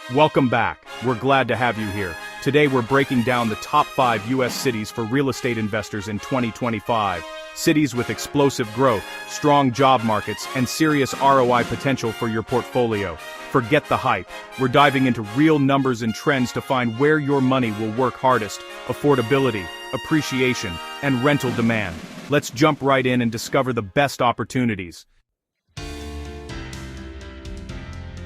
Welcome back. We're glad to have you here. Today we're breaking down the top 5 US cities for real estate investors in 2025. Cities with explosive growth, strong job markets, and serious ROI potential for your portfolio. Forget the hype. We're diving into real numbers and trends to find where your money will work hardest: affordability, appreciation, and rental demand. Let's jump right in and discover the best opportunities.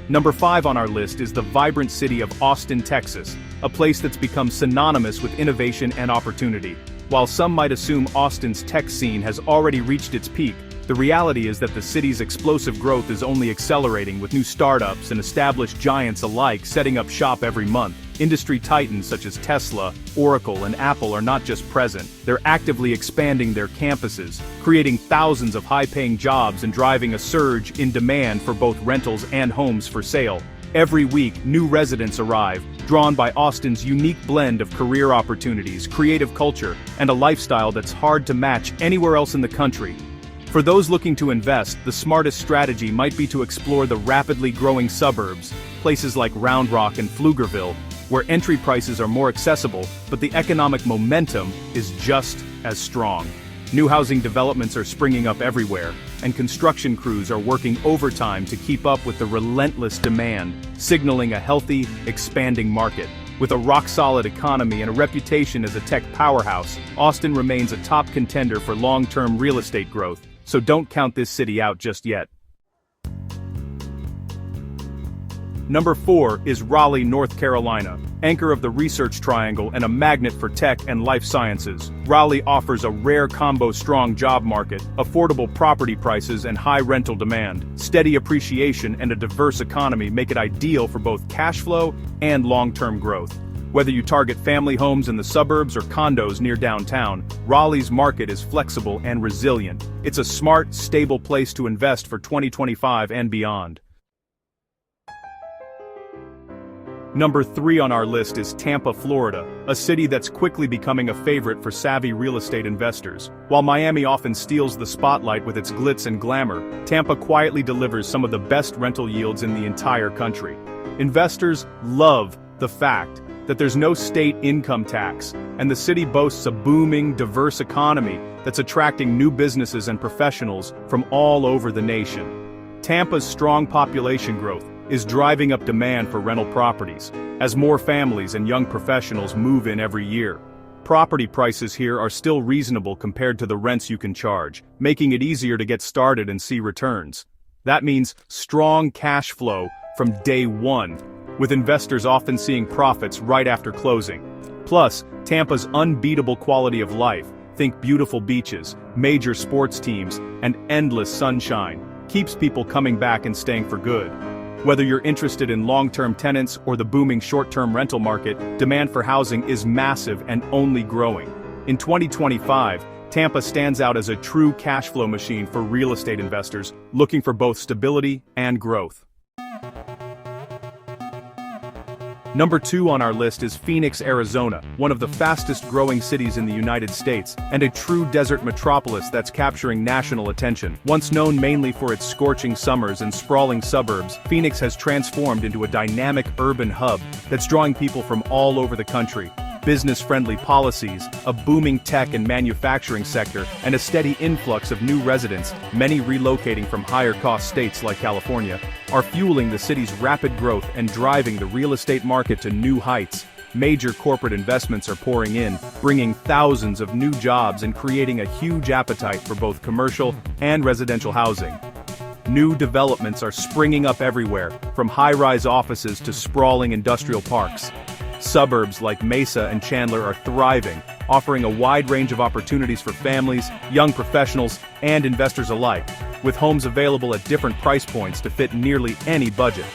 Number 5 on our list is the vibrant city of Austin, Texas, a place that's become synonymous with innovation and opportunity. While some might assume Austin's tech scene has already reached its peak, the reality is that the city's explosive growth is only accelerating, with new startups and established giants alike setting up shop every month. Industry titans such as Tesla, Oracle, and Apple are not just present, they're actively expanding their campuses, creating thousands of high-paying jobs and driving a surge in demand for both rentals and homes for sale. Every week, new residents arrive, drawn by Austin's unique blend of career opportunities, creative culture, and a lifestyle that's hard to match anywhere else in the country. For those looking to invest, the smartest strategy might be to explore the rapidly growing suburbs, places like Round Rock and Pflugerville, where entry prices are more accessible, but the economic momentum is just as strong. New housing developments are springing up everywhere, and construction crews are working overtime to keep up with the relentless demand, signaling a healthy, expanding market. With a rock-solid economy and a reputation as a tech powerhouse, Austin remains a top contender for long-term real estate growth, so don't count this city out just yet. Number 4 is Raleigh, North Carolina, anchor of the Research Triangle and a magnet for tech and life sciences. Raleigh offers a rare combo-strong job market, affordable property prices and high rental demand. Steady appreciation and a diverse economy make it ideal for both cash flow and long-term growth. Whether you target family homes in the suburbs or condos near downtown, Raleigh's market is flexible and resilient. It's a smart, stable place to invest for 2025 and beyond. Number 3 on our list is Tampa, Florida, a city that's quickly becoming a favorite for savvy real estate investors. While Miami often steals the spotlight with its glitz and glamour, Tampa quietly delivers some of the best rental yields in the entire country. Investors love the fact that there's no state income tax, and the city boasts a booming, diverse economy that's attracting new businesses and professionals from all over the nation. Tampa's strong population growth is driving up demand for rental properties, as more families and young professionals move in every year. Property prices here are still reasonable compared to the rents you can charge, making it easier to get started and see returns. That means strong cash flow from day one, with investors often seeing profits right after closing. Plus, Tampa's unbeatable quality of life, think beautiful beaches, major sports teams, and endless sunshine, keeps people coming back and staying for good. Whether you're interested in long-term tenants or the booming short-term rental market, demand for housing is massive and only growing. In 2025, Tampa stands out as a true cash flow machine for real estate investors looking for both stability and growth. Number 2 on our list is Phoenix, Arizona, one of the fastest-growing cities in the United States, and a true desert metropolis that's capturing national attention. Once known mainly for its scorching summers and sprawling suburbs, Phoenix has transformed into a dynamic urban hub that's drawing people from all over the country. Business-friendly policies, a booming tech and manufacturing sector, and a steady influx of new residents, many relocating from higher-cost states like California, are fueling the city's rapid growth and driving the real estate market to new heights. Major corporate investments are pouring in, bringing thousands of new jobs and creating a huge appetite for both commercial and residential housing. New developments are springing up everywhere, from high-rise offices to sprawling industrial parks. Suburbs like Mesa and Chandler are thriving, offering a wide range of opportunities for families, young professionals, and investors alike, with homes available at different price points to fit nearly any budget.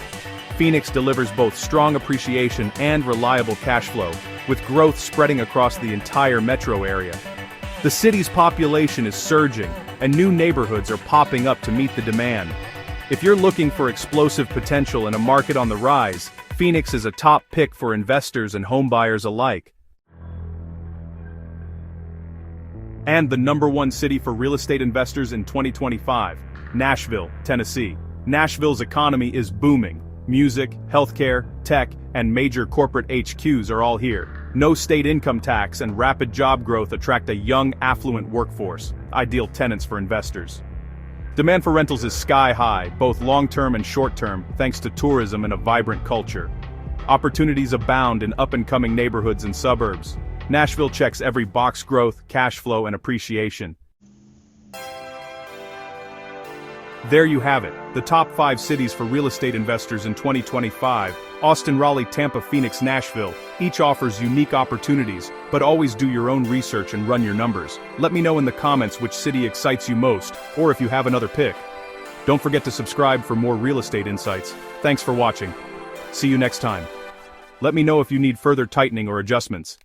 Phoenix delivers both strong appreciation and reliable cash flow, with growth spreading across the entire metro area. The city's population is surging, and new neighborhoods are popping up to meet the demand. If you're looking for explosive potential in a market on the rise, Phoenix is a top pick for investors and homebuyers alike. And the number 1 city for real estate investors in 2025, Nashville, Tennessee. Nashville's economy is booming, Music, healthcare, tech, and major corporate HQs are all here. No state income tax and rapid job growth attract a young, affluent workforce, ideal tenants for investors. Demand for rentals is sky high, both long-term and short-term, thanks to tourism and a vibrant culture. Opportunities abound in up-and-coming neighborhoods and suburbs. Nashville checks every box: growth, cash flow, and appreciation. There you have it, the top 5 cities for real estate investors in 2025. Austin, Raleigh, Tampa, Phoenix, Nashville. Each offers unique opportunities, but always do your own research and run your numbers. Let me know in the comments which city excites you most, or if you have another pick. Don't forget to subscribe for more real estate insights. Thanks for watching. See you next time. Let me know if you need further tightening or adjustments.